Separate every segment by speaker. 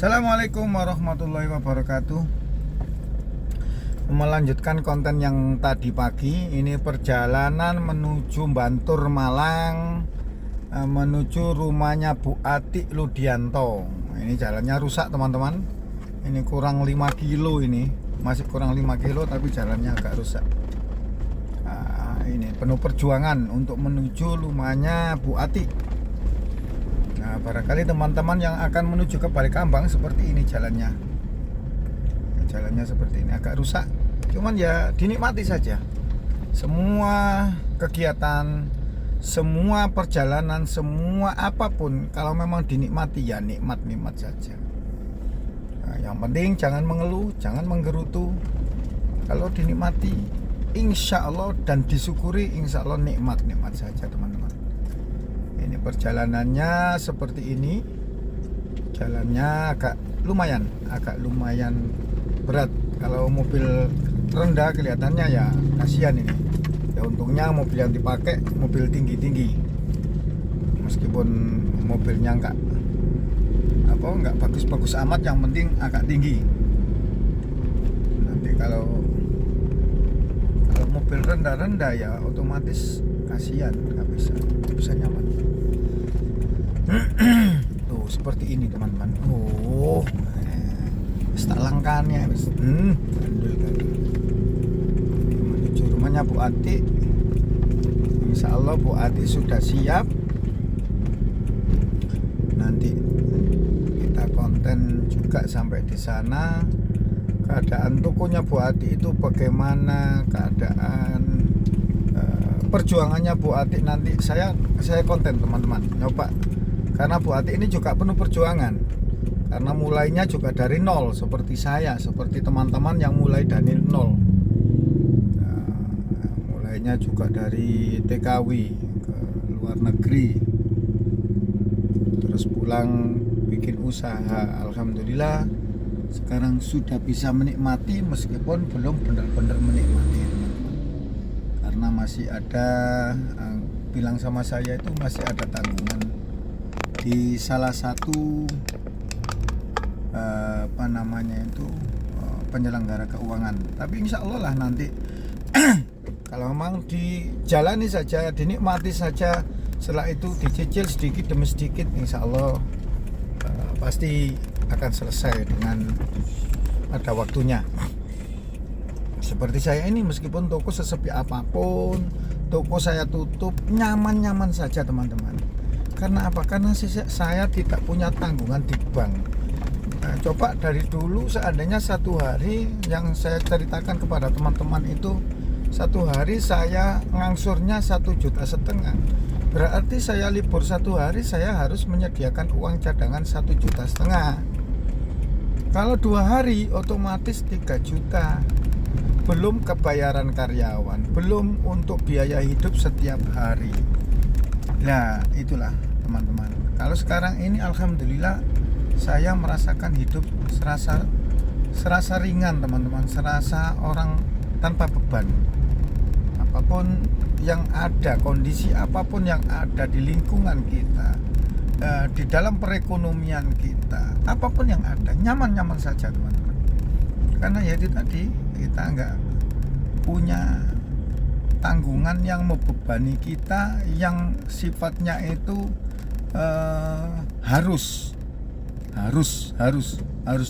Speaker 1: Assalamualaikum warahmatullahi wabarakatuh. Melanjutkan konten yang tadi pagi. Ini perjalanan menuju Bantur Malang, menuju rumahnya Bu Atik Ludianto. Ini jalannya rusak teman-teman. Ini kurang 5 kilo ini. Masih kurang 5 kilo tapi jalannya agak rusak. Ini penuh perjuangan untuk menuju rumahnya Bu Atik. Nah, barangkali teman-teman yang akan menuju ke Balikambang seperti ini jalannya. Jalannya seperti ini, agak rusak. Cuman ya dinikmati saja. Semua kegiatan, semua perjalanan, semua apapun, kalau memang dinikmati ya nikmat-nikmat saja. Nah, yang penting jangan mengeluh, jangan menggerutu. Kalau dinikmati, insya Allah, dan disyukuri, insya Allah nikmat-nikmat saja teman-teman. Ini perjalanannya seperti ini. Jalannya agak lumayan berat. Kalau mobil rendah kelihatannya ya kasihan ini. Ya untungnya mobil yang dipakai mobil tinggi-tinggi. Meskipun mobilnya enggak bagus-bagus amat, yang penting agak tinggi. Nanti kalau mobil rendah-rendah ya otomatis kasihan, nggak bisa nyaman. Tuh seperti ini teman-teman. Langkahnya menuju rumahnya Bu Atik. Insya Allah Bu Atik sudah siap. Nanti kita konten juga sampai di sana. Keadaan tokonya Bu Atik itu bagaimana, keadaan perjuangannya Bu Atik, nanti saya konten teman-teman, coba. Karena Bu Atik ini juga penuh perjuangan. Karena mulainya juga dari nol, seperti saya, seperti teman-teman yang mulai dari nol. Nah, mulainya juga dari TKW ke luar negeri, terus pulang bikin usaha. Alhamdulillah sekarang sudah bisa menikmati, meskipun belum benar-benar menikmati, karena masih ada, bilang sama saya itu masih ada tanggungan di salah satu penyelenggara keuangan. Tapi insya Allah lah nanti kalau memang dijalani saja, dinikmati saja, setelah itu dicicil sedikit demi sedikit, insya Allah pasti akan selesai dengan pada waktunya. Seperti saya ini, meskipun toko sesepi apapun, toko saya tutup, nyaman-nyaman saja teman-teman. Karena apa? Karena saya tidak punya tanggungan di bank. Nah, coba dari dulu, seandainya satu hari, yang saya ceritakan kepada teman-teman itu, satu hari saya ngangsurnya 1,5 juta. Berarti saya libur satu hari, saya harus menyediakan uang cadangan 1,5 juta. Kalau 2 hari otomatis 3 juta. Belum kebayaran karyawan, belum untuk biaya hidup setiap hari. Nah, itulah teman-teman. Kalau sekarang ini alhamdulillah saya merasakan hidup serasa ringan teman-teman, serasa orang tanpa beban. Apapun yang ada, kondisi apapun yang ada di lingkungan kita, di dalam perekonomian kita, apapun yang ada, nyaman-nyaman saja teman-teman. Karena ya itu tadi, kita nggak punya tanggungan yang membebani kita, yang sifatnya itu harus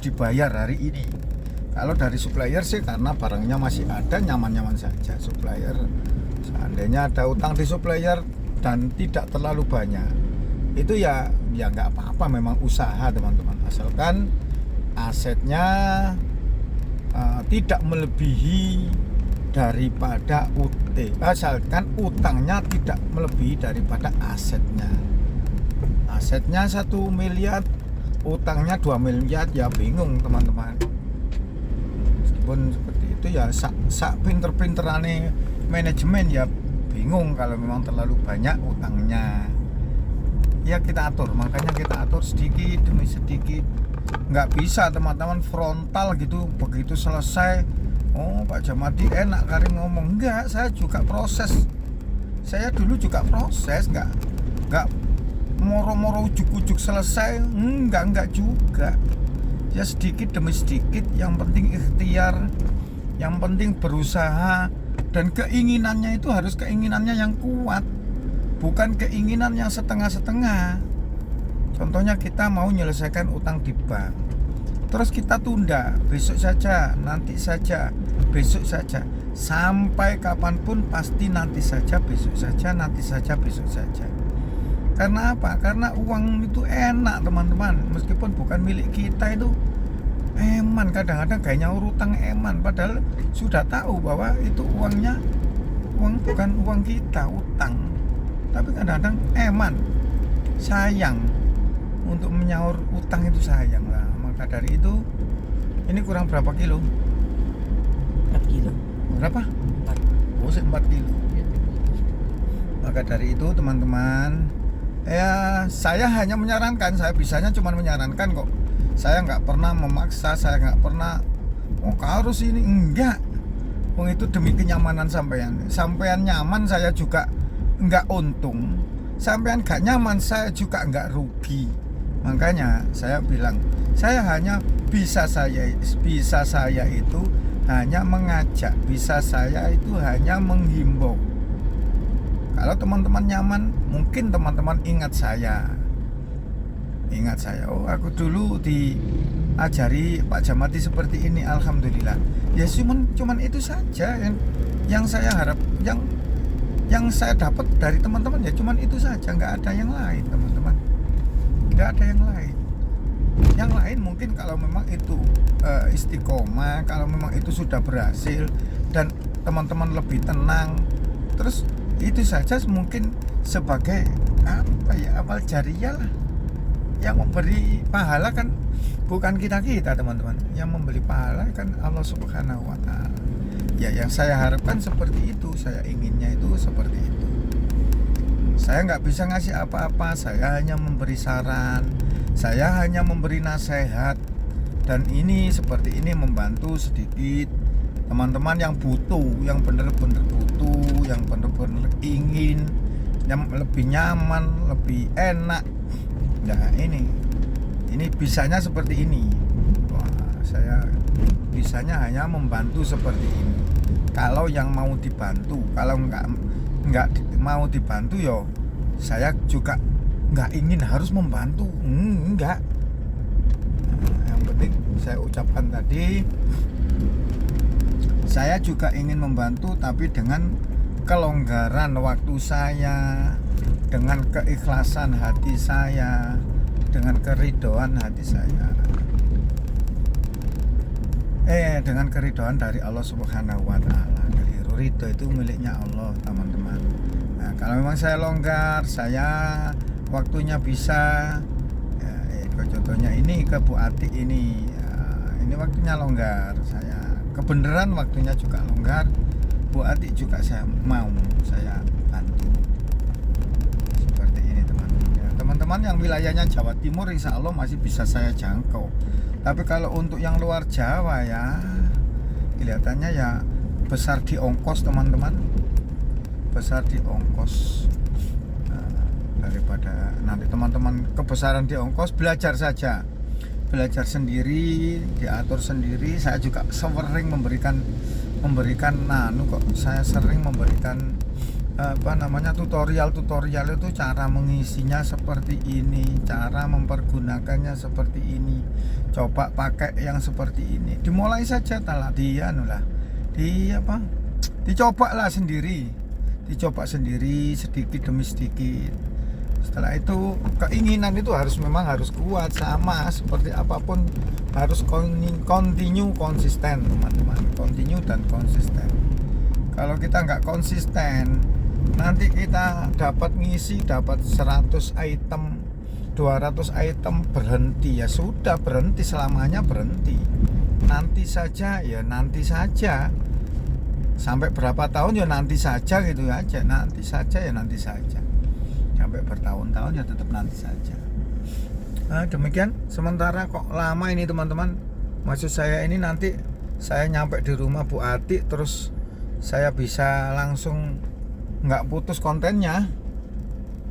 Speaker 1: dibayar hari ini. Kalau dari supplier sih karena barangnya masih ada, nyaman-nyaman saja. Supplier, seandainya ada utang di supplier dan tidak terlalu banyak, itu ya nggak apa-apa, memang usaha teman-teman, asalkan asetnya tidak melebihi daripada asalkan utangnya tidak melebihi daripada asetnya. Asetnya 1 miliar, utangnya 2 miliar, ya bingung teman-teman. Meskipun seperti itu ya sak pinter-pinterane manajemen ya bingung kalau memang terlalu banyak utangnya. Ya kita atur, makanya kita atur sedikit demi sedikit. Nggak bisa teman-teman frontal gitu, begitu selesai, oh Pak Jamadi enak kali ngomong. Enggak, saya juga proses. Saya dulu juga proses, nggak moro-moro ujuk-ujuk selesai, enggak juga. ya sedikit demi sedikit, yang penting ikhtiar, yang penting berusaha, dan keinginannya itu harus keinginannya yang kuat, bukan keinginan yang setengah-setengah. Contohnya kita mau menyelesaikan utang di bank, terus kita tunda, besok saja, nanti saja, besok saja, sampai kapanpun pasti nanti saja, besok saja, nanti saja, besok saja. Karena apa? Karena uang itu enak teman-teman, meskipun bukan milik kita itu eman. Kadang-kadang kayaknya utang eman, padahal sudah tahu bahwa itu uangnya, bukan uang kita, utang. Tapi kadang-kadang eman, sayang. Untuk menyaur utang itu sayang lah. Maka dari itu, ini kurang berapa kilo?
Speaker 2: 4 kilo.
Speaker 1: Berapa?
Speaker 2: 4.
Speaker 1: Oh, 4 kilo. Maka dari itu teman-teman, ya saya hanya menyarankan, saya bisanya cuma menyarankan kok. Saya nggak pernah memaksa, saya nggak pernah harus ini, enggak. Itu demi kenyamanan sampean. Sampean nyaman, saya juga nggak untung. Sampean nggak nyaman, saya juga nggak rugi. Makanya saya bilang, saya hanya bisa saya itu hanya mengajak, bisa saya itu hanya menghimbau. Kalau teman-teman nyaman, mungkin teman-teman ingat saya. Oh, aku dulu diajari Pak Jamati seperti ini, alhamdulillah. Ya cuman itu saja yang saya harap, yang saya dapat dari teman-teman, ya cuman itu saja, nggak ada yang lain teman-teman, nggak ada yang lain. Yang lain mungkin kalau memang itu istiqomah, kalau memang itu sudah berhasil dan teman-teman lebih tenang, terus itu saja mungkin sebagai apa ya, amal jariah lah. Yang memberi pahala kan bukan kita teman-teman, yang memberi pahala kan Allah Subhanahu wa Ta'ala. Ya yang saya harapkan seperti itu, saya inginnya itu seperti itu. Saya nggak bisa ngasih apa-apa, saya hanya memberi saran, saya hanya memberi nasihat, dan ini seperti ini membantu sedikit teman-teman yang butuh, yang benar-benar butuh, yang benar-benar ingin, yang lebih nyaman, lebih enak. Nah ini bisanya seperti ini. Wah, saya bisanya hanya membantu seperti ini. Kalau yang mau dibantu, kalau nggak mau dibantu, yo saya juga nggak ingin harus membantu, enggak. Nah, yang penting saya ucapkan tadi, saya juga ingin membantu, tapi dengan kelonggaran waktu saya, dengan keikhlasan hati saya, dengan keridhaan hati saya, dengan keridhaan dari Allah Subhanahu wa Ta'ala. Ridho itu miliknya Allah teman-teman. Nah, kalau memang saya longgar, saya waktunya bisa, ya, contohnya ini ke Bu Ati ini, ya, ini waktunya longgar, saya kebenaran waktunya juga longgar, Bu Ati juga saya mau saya bantu. Seperti ini teman-teman. Ya, teman-teman yang wilayahnya Jawa Timur insya Allah masih bisa saya jangkau. Tapi kalau untuk yang luar Jawa ya kelihatannya ya besar di ongkos teman-teman, besar di ongkos. Daripada nanti teman-teman kebesaran di ongkos, belajar saja, belajar sendiri, diatur sendiri. Saya juga sering memberikan kok, saya sering memberikan tutorial itu, cara mengisinya seperti ini, cara mempergunakannya seperti ini, coba pakai yang seperti ini, dimulai saja dicoba sendiri sedikit demi sedikit. Setelah itu keinginan itu memang harus kuat, sama seperti apapun harus continue, konsisten teman-teman, continue dan konsisten. Kalau kita nggak konsisten, nanti kita dapat 100 item, 200 item, berhenti, ya sudah, berhenti, selamanya berhenti. Nanti saja, sampai berapa tahun ya nanti saja gitu aja, nanti saja, sampai bertahun-tahun ya tetap nanti saja. Nah, demikian sementara kok lama ini teman-teman. Maksud saya ini nanti saya nyampe di rumah Bu Ati, terus saya bisa langsung nggak putus kontennya.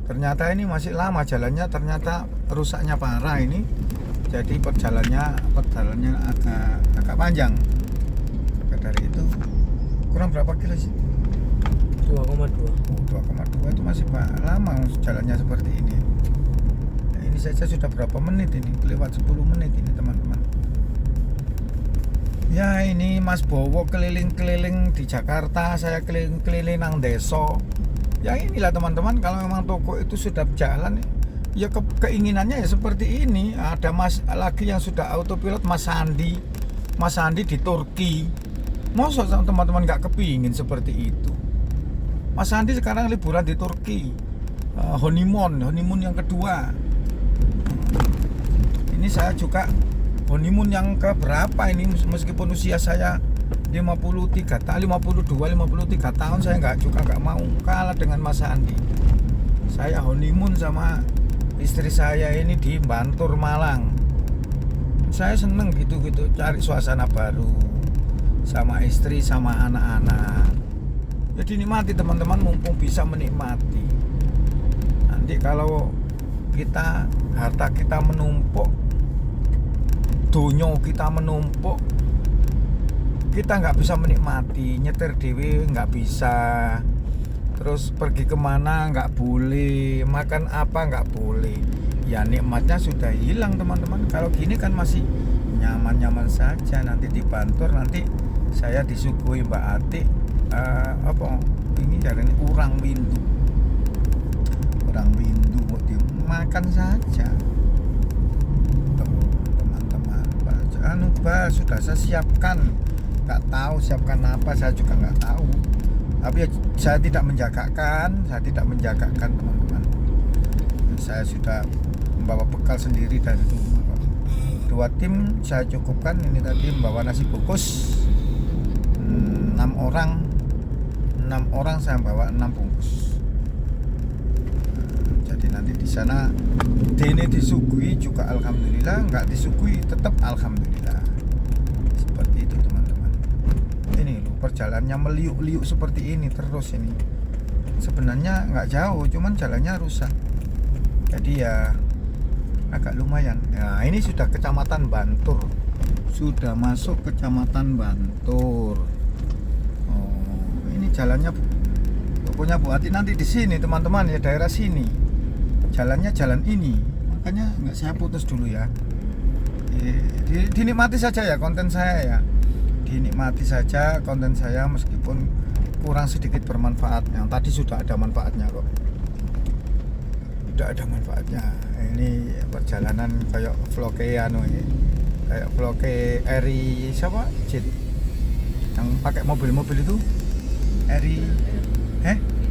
Speaker 1: Ternyata ini masih lama jalannya, ternyata rusaknya parah ini. Jadi perjalanannya agak panjang. Maka dari itu kurang berapa kilo sih?
Speaker 2: 2,2.
Speaker 1: 2,2 itu masih lama jalannya seperti ini. Nah, ini saja sudah berapa menit ini? Lewat 10 menit ini teman-teman. Ya ini Mas Bowo keliling-keliling di Jakarta, saya keliling-keliling nang desa. Ya inilah teman-teman, kalau memang toko itu sudah jalan, ya keinginannya ya seperti ini. Ada Mas lagi yang sudah autopilot, Mas Sandi di Turki. Masa teman-teman nggak kepingin seperti itu? Mas Sandi sekarang liburan di Turki, honeymoon yang kedua. Ini saya juga honeymoon yang keberapa ini, meskipun usia saya 52, 53 tahun, saya nggak mau kalah dengan Mas Sandi. Saya honeymoon sama istri saya ini di Bantur, Malang. Saya seneng gitu cari suasana baru sama istri sama anak-anak. Jadi nikmati teman-teman, mumpung bisa menikmati. Nanti kalau harta kita menumpuk, donyo kita menumpuk, kita nggak bisa menikmati. Nyetir dewe nggak bisa, terus pergi kemana nggak boleh, makan apa nggak boleh. Ya nikmatnya sudah hilang teman-teman. Kalau gini kan masih nyaman-nyaman saja. Nanti di Bantur, nanti saya disuguhi Mbak Ati ini jarane urang windu buat dimakan saja. Sudah saya siapkan, nggak tahu siapkan apa, saya juga nggak tahu. Tapi ya, saya tidak menjagakan teman-teman. Saya sudah membawa bekal sendiri dari rumah. 2 tim saya cukupkan. Ini tadi membawa nasi bungkus 6 orang saya bawa 6 bungkus. Jadi nanti di sana Dene disuguhi juga alhamdulillah, nggak disuguhi tetap alhamdulillah. Seperti itu teman-teman. Ini loh, perjalanannya meliuk-liuk seperti ini terus ini. Sebenarnya nggak jauh, cuman jalannya rusak. Jadi ya agak lumayan. Nah, ini sudah Kecamatan Bantur. Sudah masuk Kecamatan Bantur. Oh, ini jalannya tokonya Bu Ati nanti di sini teman-teman ya, daerah sini. Jalannya jalan ini. Makanya nggak saya putus dulu ya. Dinikmati saja ya konten saya ya. Dinikmati saja konten saya meskipun kurang sedikit bermanfaat. Yang tadi sudah ada manfaatnya kok. Sudah ada manfaatnya. Ini perjalanan kayak vlog-nya ini. Kayak vlog Eri siapa? Jit. Yang pakai mobil-mobil itu Eri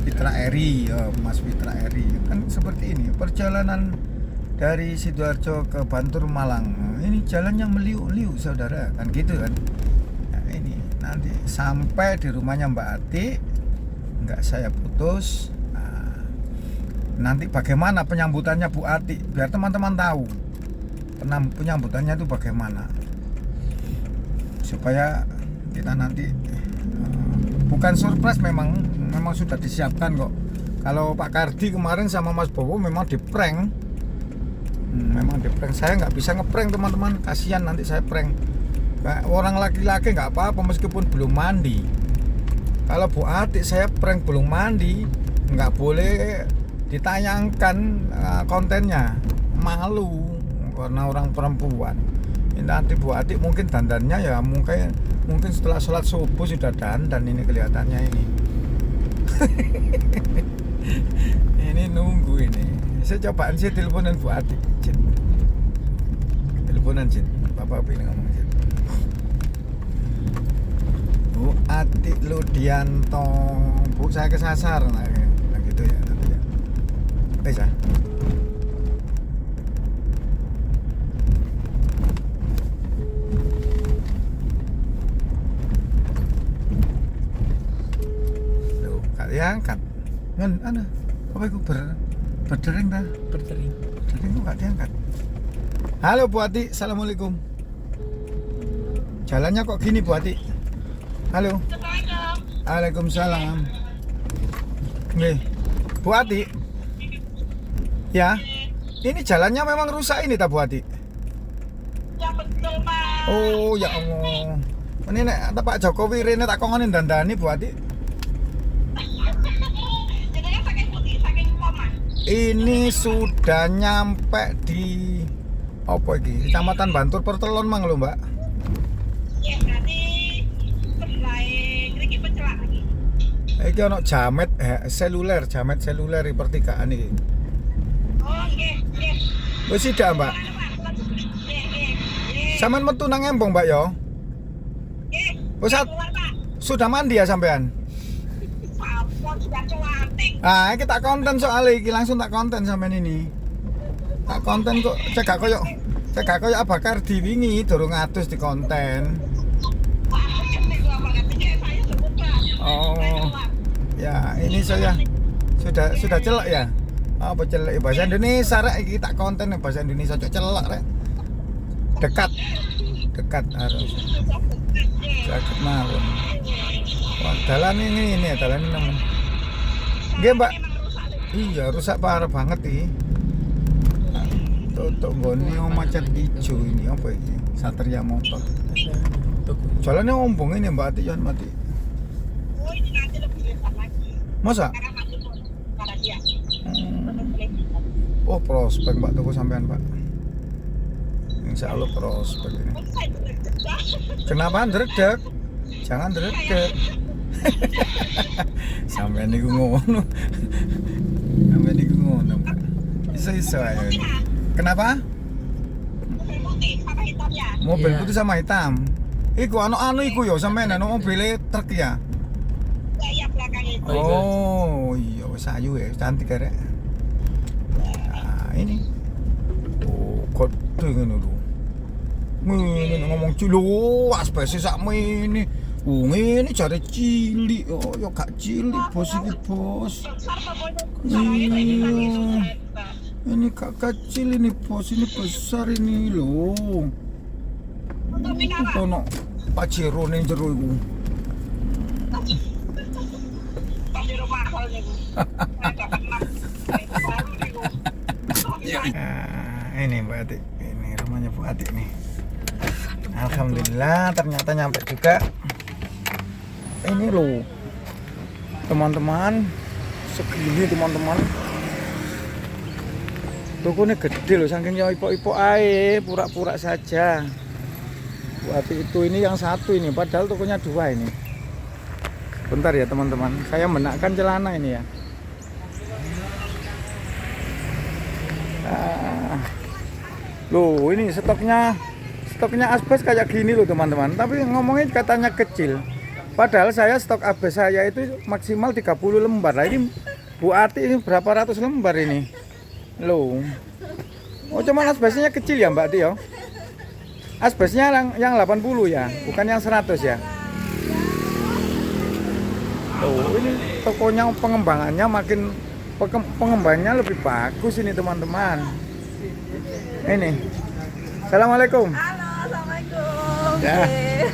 Speaker 1: Fitra Eri, oh, Mas Fitra Eri. Kan seperti ini perjalanan dari Sidoarjo ke Bantur, Malang. Ini jalannya meliuk-liuk saudara, kan gitu kan. Nah, ini nanti sampai di rumahnya Mbak Ati, nggak saya putus. Nah, nanti bagaimana penyambutannya Bu Ati, biar teman-teman tahu penyambutannya itu bagaimana, supaya kita nanti bukan surprise, memang sudah disiapkan kok. Kalau Pak Kardi kemarin sama Mas Bowo memang di prank. Saya nggak bisa ngeprank teman-teman, kasihan nanti saya prank. Orang laki-laki nggak apa-apa meskipun belum mandi. Kalau Bu Ati saya prank belum mandi, nggak boleh ditayangkan kontennya, malu karena orang perempuan. Ini nanti Bu Ati mungkin dandannya ya mungkin setelah sholat subuh sudah dandan, ini kelihatannya ini. Ini nunggu ini. Saya cobaan sih teleponan Bu Ati. Teleponan sih. Bapak pilih ngomong sih. Bu Ati Ludianto. Bu, saya kesasar. Nah gitu ya nanti ya. Bisa. Diangkat kan apa itu berdering dah berdering kok nggak diangkat. Halo Bu Ati, assalamualaikum. Jalannya kok gini Bu Ati? Halo. Waalaikumsalam. Nih Bu Ati ya, ini jalannya memang rusak ini tak Bu Ati?
Speaker 3: Pak.
Speaker 1: Oh ya Allah. Ini nek Pak Jokowi rene tak kongoni dandani Bu Ati.
Speaker 3: Jenenge saking putih, saking Momas.
Speaker 1: Ini sudah nyampe di apa iki? Kecamatan Bantur Pertelon mang lho, Mbak.
Speaker 3: Ya, berarti sebelah ngriki pencelak lagi.
Speaker 1: Iki ono jamet seluler di pertigaan iki.
Speaker 3: Oh, nggih, nggih.
Speaker 1: Wis sida, Mbak.
Speaker 3: Nggih, nggih.
Speaker 1: Sampeyan metu nang Embong, Mbak ya?
Speaker 3: Nggih.
Speaker 1: Wis
Speaker 3: Keluar, Pak.
Speaker 1: sudah mandi ya sampean?
Speaker 3: Sampun sudah cuanting.
Speaker 1: Ah, iki tak konten soalnya iki langsung tak konten sampean ini. Tak konten kok cegak koyo Abakar diwingi durung atus di konten.
Speaker 3: Wah, ini gua banget. Ini saya sebut, Pak.
Speaker 1: Oh.
Speaker 3: Saya keluar.
Speaker 1: Ya, ini saya sudah celak ya. Apa celak bahasa Indonesia rek iki tak konten bahasa Indonesia cok celak rek. Dekat harus. Sakit mawon. Wah, dalan ini ya, dalan ini namun. Nggih, Mbak. Iya, rusak parah banget iki. Tutuk nggone macet ijo ini apa iki? Satria Motor. Jalannya ombong ini Mbak Ati jangan mati.
Speaker 3: Oh, ini nanti lebih lebar lagi.
Speaker 1: Masa?
Speaker 3: Karena Pak Joko, karena dia.
Speaker 1: Oh prospek Mbak tuku sampean Pak. Insya Allah prospek ini. Kenapa ndredeg? Jangan ndredeg. Sampean niku ngono. Sampean niku ngono Mbak. Iso ayo. Kenapa?
Speaker 3: Mobil putih sama hitamnya.
Speaker 1: Mobil
Speaker 2: Iya.
Speaker 1: putih sama hitam. Iku anu iku yo sampean anu mobil truk ya.
Speaker 3: Iya, belakang itu.
Speaker 1: Oh iya wis ayu ya cantik rek. Nah, ini. Oh, gede ngono lho. Ngene ngomong cilik, aspese sak mene. Ngene jare cilik. Oh, ya gak cilik bos iki, Bos.
Speaker 3: Besar pokoknya. Soalnya saya di pagi sudah.
Speaker 1: Ini gak kecil ini, Bos. Ini besar ini loh.
Speaker 3: Untuk minara.
Speaker 1: Ono Pajero ning jero iku.
Speaker 3: Pas di rumah soalnya Bu. Saya dapat 6 baru nih Bu.
Speaker 1: Nah, ini Mbak Ati. Ini rumahnya Bu Ati nih. Alhamdulillah ternyata nyampe juga. Ini loh teman-teman, segini teman-teman. Tokonya gede loh, saking ya ipok-ipok ae, pura-pura saja. Bu Ati itu ini yang satu ini, padahal tokonya dua ini. Bentar ya teman-teman, saya menakkan celana ini ya. Loh ini stoknya asbes kayak gini loh teman-teman. Tapi ngomongin katanya kecil. Padahal saya stok asbes saya itu maksimal 30 lembar. Nah, ini Bu Ati ini berapa ratus lembar ini? Loh. Oh cuman asbesnya kecil ya Mbak Ati ya? Asbesnya yang 80 ya, bukan yang 100 ya. Loh ini tokonya pengembangannya pengembangannya lebih bagus ini teman-teman. Ini. Assalamualaikum.
Speaker 3: Halo, Assalamualaikum.
Speaker 1: Ya,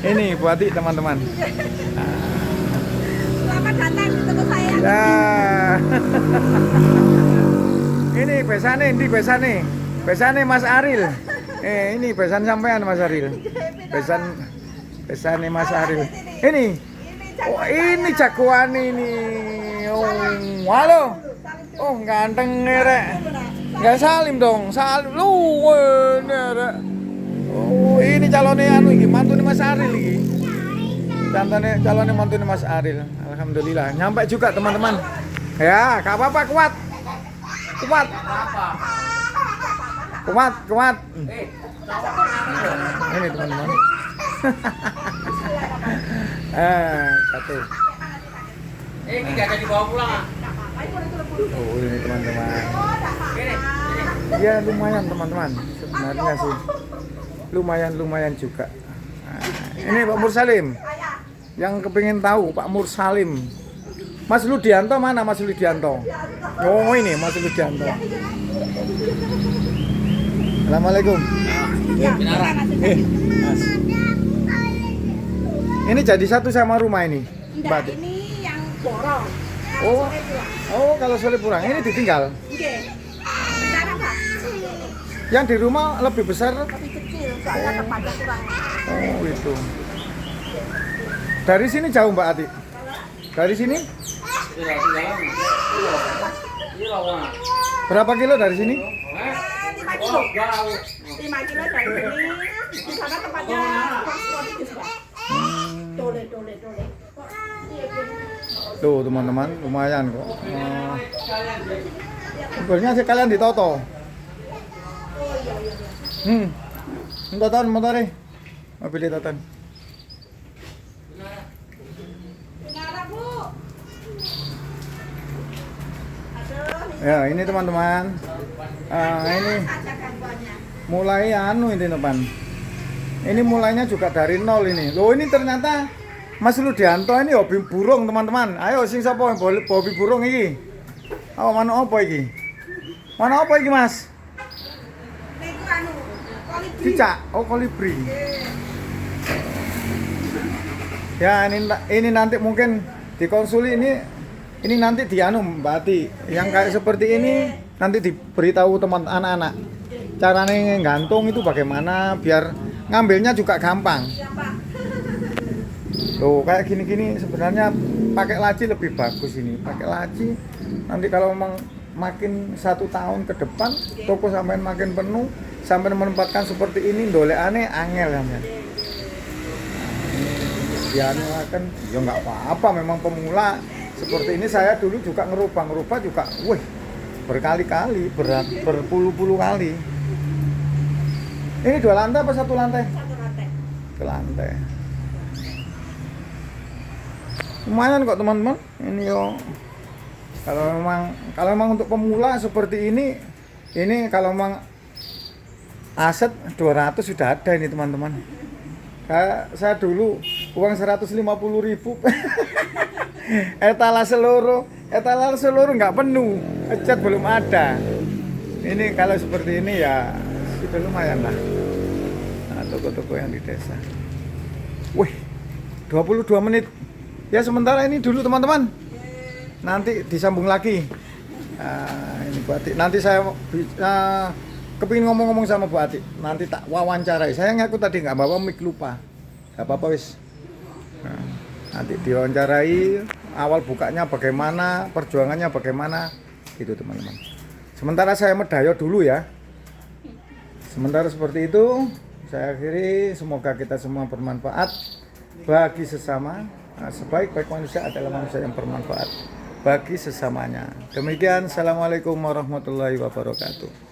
Speaker 1: ini Bu Ati teman-teman.
Speaker 3: Selamat datang di toko saya.
Speaker 1: Ya. Ini besane Mas Aril. Ini besan sampean Mas Aril. Besane Mas Aril. Ini. Oh, ini jagoan ini. Oh, halo. Oh, ganteng rek. Enggak salim dong. Salim lu rek. Oh, ini calonnya anu iki, mantune Mas Aril iki. Calonnya mantune Mas Aril. Alhamdulillah, nyampe juga teman-teman. Ya, gak apa-apa, kuat. Ini teman-teman. Satu.
Speaker 2: Ini gak ada dibawa pulang.
Speaker 1: Oh, ini teman-teman. Ya lumayan teman-teman. Sebenarnya sih lumayan juga. Ini Pak Mursalim. Yang kepingin tahu Pak Mursalim. Mas Ludianto mana Mas Ludianto? Oh ini Mas Ludianto. Assalamualaikum. Mas. Ini jadi satu sama rumah ini. Mbak Ati.
Speaker 3: Ini yang borong.
Speaker 1: Oh kalau sore pulang ini ditinggal.
Speaker 3: Oke. Sekarang Pak.
Speaker 1: Yang di rumah lebih besar?
Speaker 4: Lebih kecil, soalnya tempatnya kurang.
Speaker 1: Oh itu. Dari sini jauh Mbak Ati? Dari sini?
Speaker 2: Iya, tinggalan. Iya, Bang.
Speaker 1: Berapa kilo dari sini?
Speaker 4: 5 kilo.
Speaker 2: Oh, jauh.
Speaker 4: 5 kilo dari sini. Di sana tempatnya kurang strategis, Pak. Dole.
Speaker 1: Tuh teman-teman, lumayan kok. Mobilnya sekalian ditoto. Toton motornya. Mobil toton.
Speaker 4: Kenapa, Bu? Aduh,
Speaker 1: Ya ini teman-teman. Ini
Speaker 4: ada gangguannya.
Speaker 1: mulai ini teman. Ini mulainya juga dari nol ini. Loh ini ternyata Mas Ludianto ini hobi burung teman-teman. Ayo sing sapa yang hobi burung iki? Oh, mana apa iki? Mana apa iki Mas?
Speaker 4: Niku kolibri.
Speaker 1: Cicak, oh kolibri. Ya ini nanti mungkin dikonsuli ini nanti dianu Mbak Ati. Yang kayak seperti ini nanti diberitahu teman anak-anak. Caranya gantung itu bagaimana biar ngambilnya juga gampang.
Speaker 4: Ya, Pak.
Speaker 1: Tuh kayak gini-gini sebenarnya pakai laci lebih bagus ini. Pakai laci nanti kalau memang makin 1 tahun ke depan toko sampean makin penuh, sampean menempatkan seperti ini dolekane angel sampean. Ya akan ya nggak apa-apa memang pemula seperti ini. Saya dulu juga ngerubah juga berkali-kali, berpuluh-puluh kali. Ini 2 lantai apa 1 lantai?
Speaker 4: 1 lantai.
Speaker 1: 1 lantai. Lumayan kok teman-teman. Ini yo kalau memang untuk pemula seperti ini kalau memang aset 200 sudah ada ini teman-teman. Saya dulu uang 150.000 etalase seluruh nggak penuh, cat belum ada. Ini kalau seperti ini ya sudah lumayan lah. Nah, toko-toko yang di desa. Wih, 22 menit. Ya sementara ini dulu teman-teman. Nanti disambung lagi. Ini Bu Ati. Nanti saya kepingin ngomong-ngomong sama Bu Ati. Nanti tak wawancarai. Saya ngaku tadi nggak bawa mic, lupa. Gak apa-apa wis. Nanti diwawancarai. Awal bukanya bagaimana, perjuangannya bagaimana, gitu teman-teman. Sementara saya medayo dulu ya. Sementara seperti itu, saya akhiri. Semoga kita semua bermanfaat bagi sesama. Sebaik-baik manusia adalah manusia yang bermanfaat bagi sesamanya. Demikian, assalamualaikum warahmatullahi wabarakatuh.